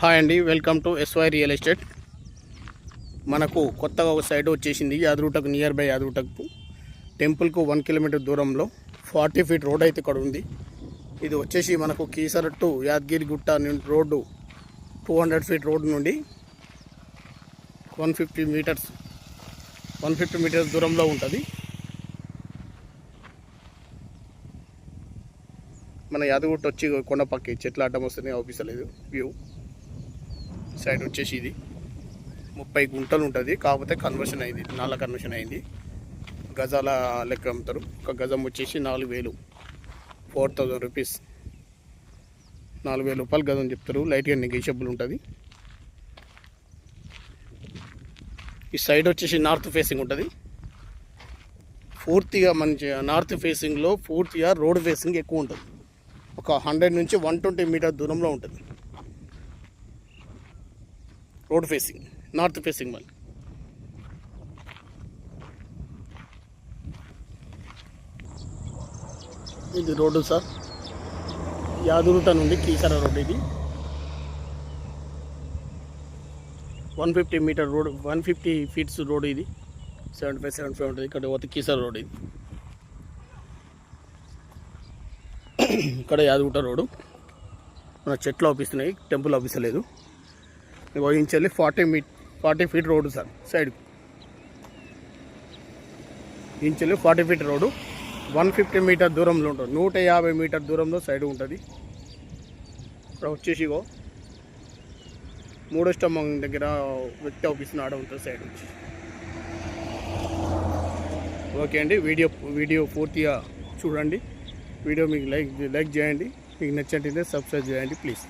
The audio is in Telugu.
హాయ్ అండి, welcome to SY real estate. మనకు కొత్తగా ఒక సైట్ వచ్చేసింది యాదగిరిగుట్టకు, నియర్ బై యాదగిరిగుట్టకు టెంపుల్కు 1 కిలోమీటర్ దూరంలో 40 ఫీట్ రోడ్ అయితే ఇక్కడ ఉంది. ఇది వచ్చేసి మనకు Keesara to Yadagirigutta road 200 feet road నుండి 150 మీటర్స్ దూరంలో ఉంటుంది. మన యాదగిరిగుట్ట వచ్చి కొండపక్కి చెట్ల అడ్డం వస్తేనే అవుపిస్తలేదు. వ్యూ సైడ్ వచ్చేసి ఇది 30 గుంటలు ఉంటుంది. కాకపోతే కన్వర్షన్ అయింది, నాళ్ళ కన్వర్షన్ అయింది. గజాల లెక్క అమ్ముతారు. ఒక గజం వచ్చేసి 4,000, 4,000 రూపీస్, 4,000 రూపాయలు గజం చెప్తారు. లైట్గా నెగోషియబుల్ ఉంటుంది. ఈ సైడ్ వచ్చేసి నార్త్ ఫేసింగ్ ఉంటుంది. పూర్తిగా మంచి నార్త్ ఫేసింగ్లో పూర్తిగా రోడ్ ఫేసింగ్ ఎక్కువ ఉంటుంది. ఒక 100 నుంచి 120 మీటర్ దూరంలో ఉంటుంది రోడ్ ఫేసింగ్, నార్త్ ఫేసింగ్. మళ్ళీ ఇది రోడ్డు సార్, యాదగిరిగుట్ట నుండి కీసర రోడ్. ఇది 150 మీటర్ రోడ్, 150 ఫీట్స్ రోడ్. ఇది 75 ఉంటుంది. ఇక్కడ పోతే కీసర రోడ్. ఇది ఇక్కడ యాదగిరిగుట్ట రోడ్డు. మన చెట్లు ఆపిస్తున్నాయి, టెంపుల్ ఆపిస్తలేదు. ఇంచెల్లి 40 ఫీట్ రోడ్డు సార్. సైడ్ ఇంచెల్లి 40 ఫీట్ రోడ్డు 150 మీటర్ దూరంలో ఉంటుంది. 150 మీటర్ దూరంలో సైడ్ ఉంటుంది. ఇక్కడ వచ్చేసి మూడో స్తంభం దగ్గర వ్యక్తి ఆఫీస్ ఆడ ఉంటుంది సైడ్ వచ్చి. ఓకే అండి, వీడియో పూర్తిగా చూడండి. వీడియో మీకు లైక్ చేయండి. మీకు నచ్చినట్లయితే సబ్స్క్రైబ్ చేయండి ప్లీజ్.